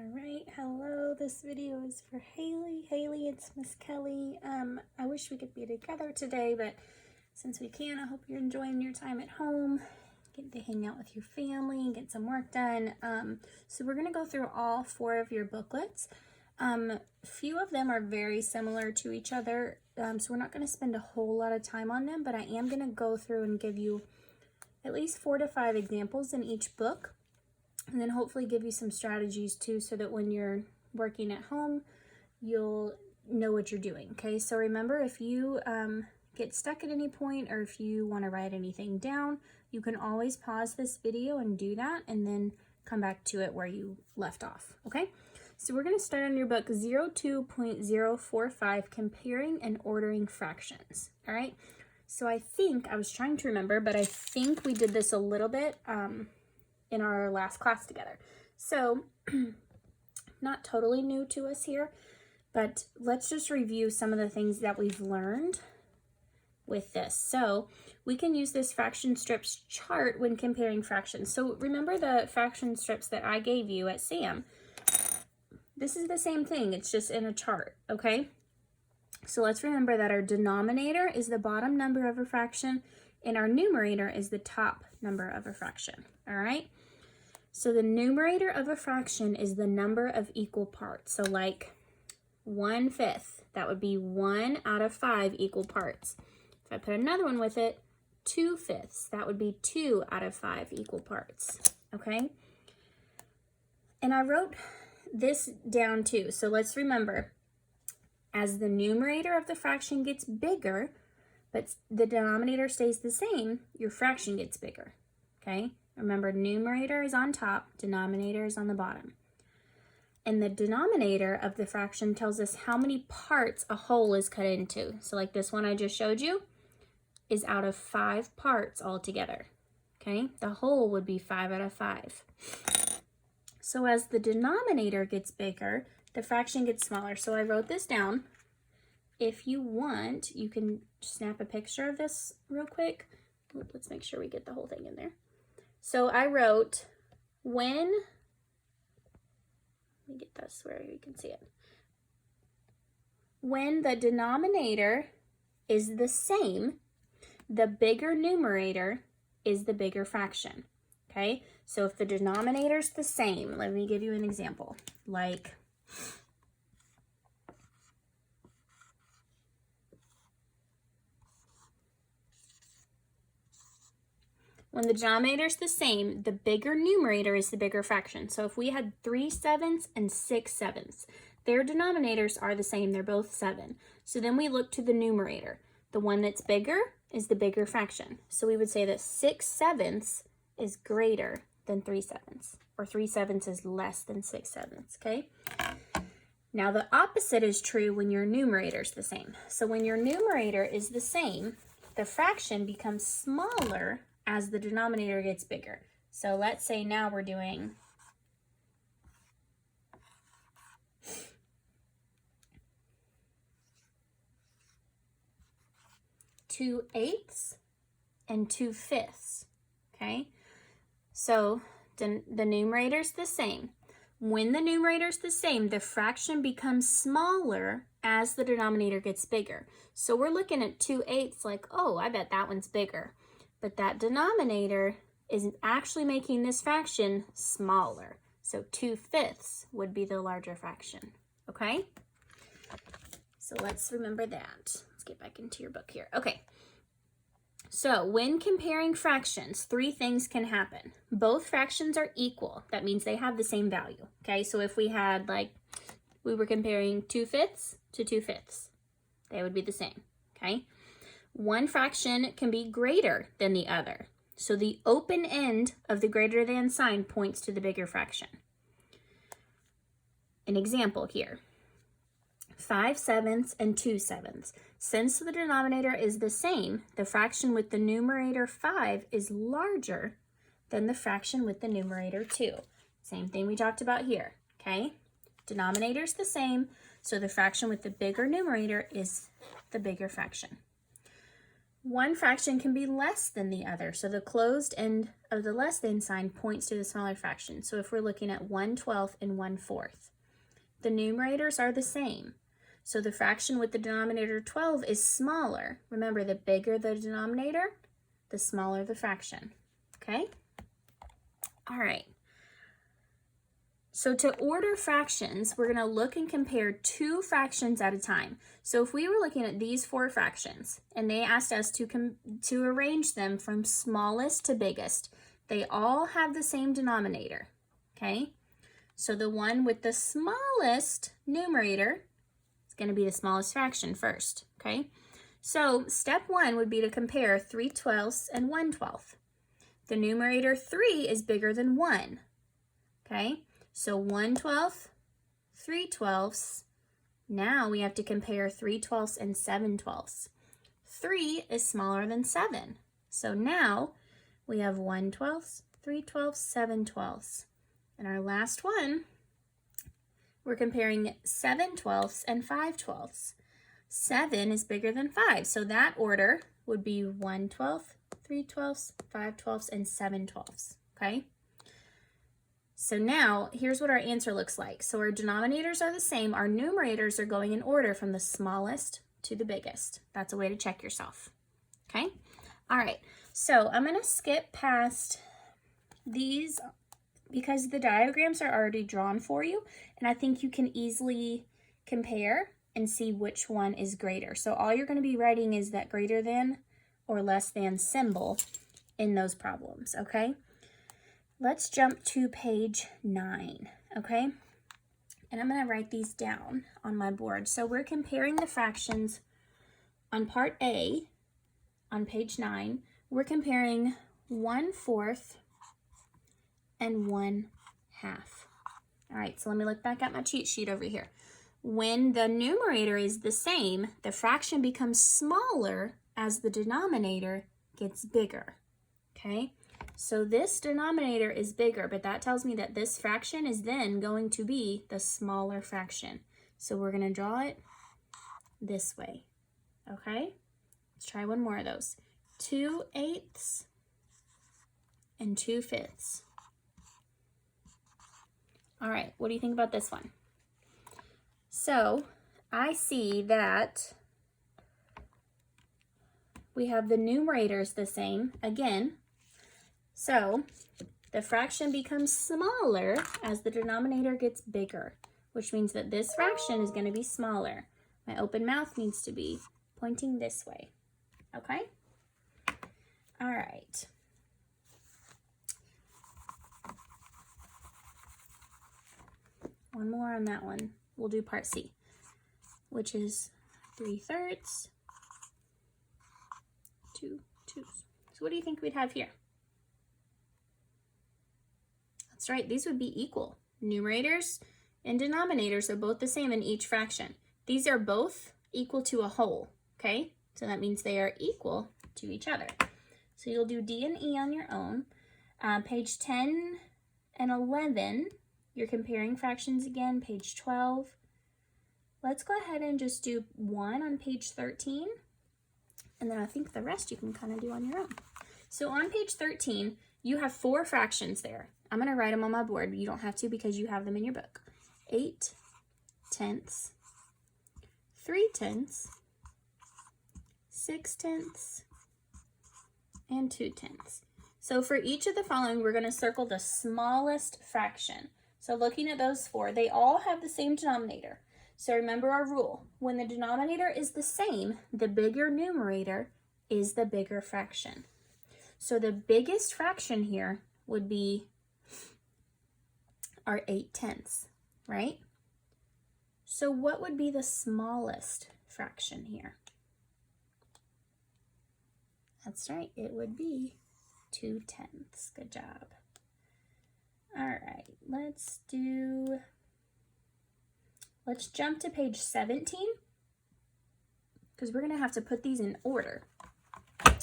Alright, hello, this video is for Haley. Haley, it's Miss Kelly. I wish we could be together today, but since we can, I hope you're enjoying your time at home, getting to hang out with your family and get some work done. So we're going to go through all 4 of your booklets. Few of them are very similar to each other, so we're not going to spend a whole lot of time on them, but I am going to go through and give you at least 4 to 5 examples in each book. And then hopefully give you some strategies too, so that when you're working at home, you'll know what you're doing. Okay, so remember, if you get stuck at any point, or if you want to write anything down, you can always pause this video and do that, and then come back to it where you left off. Okay, so we're going to start on your book 02.045, comparing and ordering fractions. All right, so I was trying to remember, but I think we did this a little bit in our last class together. So not totally new to us here, but let's just review some of the things that we've learned with this. So we can use this fraction strips chart when comparing fractions. So remember the fraction strips that I gave you at SAM. This is the same thing, it's just in a chart, okay? So let's remember that our denominator is the bottom number of a fraction and our numerator is the top number of a fraction, all right? So the numerator of a fraction is the number of equal parts. So like 1/5, that would be 1 out of 5 equal parts. If I put another one with it, 2/5, that would be 2 out of 5 equal parts, okay? And I wrote this down too. So let's remember, as the numerator of the fraction gets bigger, but the denominator stays the same, your fraction gets bigger, okay? Remember, numerator is on top, denominator is on the bottom. And the denominator of the fraction tells us how many parts a whole is cut into. So like this one I just showed you is out of 5 parts altogether, okay? The whole would be 5 out of 5. So as the denominator gets bigger, the fraction gets smaller. So I wrote this down. If you want, you can snap a picture of this real quick. Let's make sure we get the whole thing in there. So I wrote, let me get this where you can see it. When the denominator is the same, the bigger numerator is the bigger fraction, okay? So if the denominator's the same, let me give you an example. Like, when the denominator is the same, the bigger numerator is the bigger fraction. So if we had 3/7 and 6/7, their denominators are the same. They're both 7. So then we look to the numerator. The one that's bigger is the bigger fraction. So we would say that 6/7 is greater than 3/7, or 3/7 is less than 6/7, okay? Now the opposite is true when your numerator is the same. So when your numerator is the same, the fraction becomes smaller as the denominator gets bigger. So let's say now we're doing 2/8 and 2/5, okay? So the numerator's the same. When the numerator's the same, the fraction becomes smaller as the denominator gets bigger. So we're looking at 2/8 like, oh, I bet that one's bigger. But that denominator is actually making this fraction smaller. So 2/5 would be the larger fraction, okay? So let's remember that. Let's get back into your book here. Okay, so when comparing fractions, 3 things can happen. Both fractions are equal. That means they have the same value, okay? So if we had, like, we were comparing 2/5 to 2/5, they would be the same, okay? One fraction can be greater than the other. So the open end of the greater than sign points to the bigger fraction. An example here, 5/7 and 2/7. Since the denominator is the same, the fraction with the numerator 5 is larger than the fraction with the numerator 2. Same thing we talked about here, okay? Denominator is the same, so the fraction with the bigger numerator is the bigger fraction. one fraction can be less than the other. So the closed end of the less than sign points to the smaller fraction. So if we're looking at 1/12 and 1/4, the numerators are the same. So the fraction with the denominator 12 is smaller. Remember, the bigger the denominator, the smaller the fraction, okay? All right. So to order fractions, we're gonna look and compare two fractions at a time. So if we were looking at these four fractions and they asked us to arrange them from smallest to biggest, they all have the same denominator, okay? So the one with the smallest numerator is gonna be the smallest fraction first, okay? So step one would be to compare 3/12 and 1/12. The numerator 3 is bigger than 1, okay? So 1/12, 3/12. Now we have to compare 3/12 and 7/12. 3 is smaller than 7. So now we have 1/12, 3/12, 7/12. And our last one, we're comparing 7/12 and 5/12. 7 is bigger than 5. So that order would be 1/12, 3/12, 5/12, and 7/12. Okay? So now, here's what our answer looks like. So our denominators are the same. Our numerators are going in order from the smallest to the biggest. That's a way to check yourself. Okay? All right. So I'm going to skip past these because the diagrams are already drawn for you, and I think you can easily compare and see which one is greater. So all you're going to be writing is that greater than or less than symbol in those problems, okay? Let's jump to page 9, okay? And I'm going to write these down on my board. So we're comparing the fractions on part A on page 9. We're comparing 1/4 and 1/2. All right, so let me look back at my cheat sheet over here. When the numerator is the same, the fraction becomes smaller as the denominator gets bigger, okay? So this denominator is bigger, but that tells me that this fraction is then going to be the smaller fraction. So we're going to draw it this way, okay? Let's try one more of those. 2/8 and 2/5. All right, what do you think about this one? So I see that we have the numerators the same again. So the fraction becomes smaller as the denominator gets bigger, which means that this fraction is going to be smaller. My open mouth needs to be pointing this way, okay? All right. One more on that one. We'll do part C, which is 3/3, 2/2. So what do you think we'd have here? That's right, these would be equal. Numerators and denominators are both the same in each fraction. These are both equal to a whole, okay? So that means they are equal to each other. So you'll do D and E on your own. Page 10 and 11, you're comparing fractions again, page 12. Let's go ahead and just do 1 on page 13. And then I think the rest you can kind of do on your own. So on page 13, you have 4 fractions there. I'm going to write them on my board, but you don't have to because you have them in your book. 8/10, 3/10, 6/10, and 2/10. So for each of the following, we're going to circle the smallest fraction. So looking at those 4, they all have the same denominator. So remember our rule. When the denominator is the same, the bigger numerator is the bigger fraction. So the biggest fraction here would be our 8/10, right? So what would be the smallest fraction here? That's right, it would be 2/10. Good job. All right, let's jump to page 17 because we're gonna have to put these in order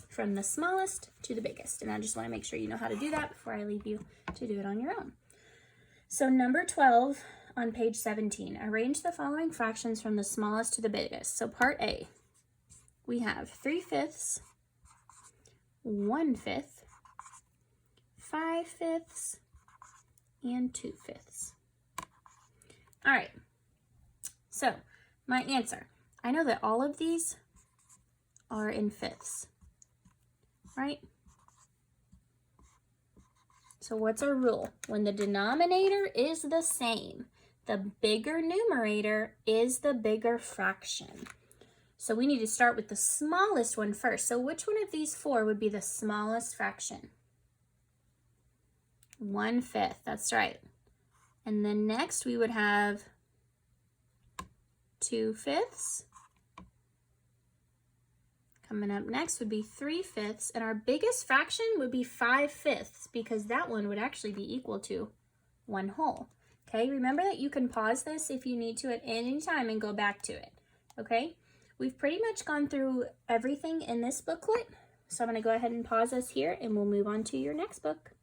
from the smallest to the biggest. And I just wanna make sure you know how to do that before I leave you to do it on your own. So number 12 on page 17, arrange the following fractions from the smallest to the biggest. So part A, we have 3/5 1/5, 5/5, and 2/5. All right, so my answer, I know that all of these are in fifths, right? So what's our rule? When the denominator is the same, the bigger numerator is the bigger fraction. So we need to start with the smallest one first. So which one of these four would be the smallest fraction? 1/5, that's right. And then next we would have 2/5. Coming up next would be 3/5, and our biggest fraction would be 5/5 because that one would actually be equal to 1 whole. Okay, remember that you can pause this if you need to at any time and go back to it. Okay, we've pretty much gone through everything in this booklet, so I'm going to go ahead and pause us here and we'll move on to your next book.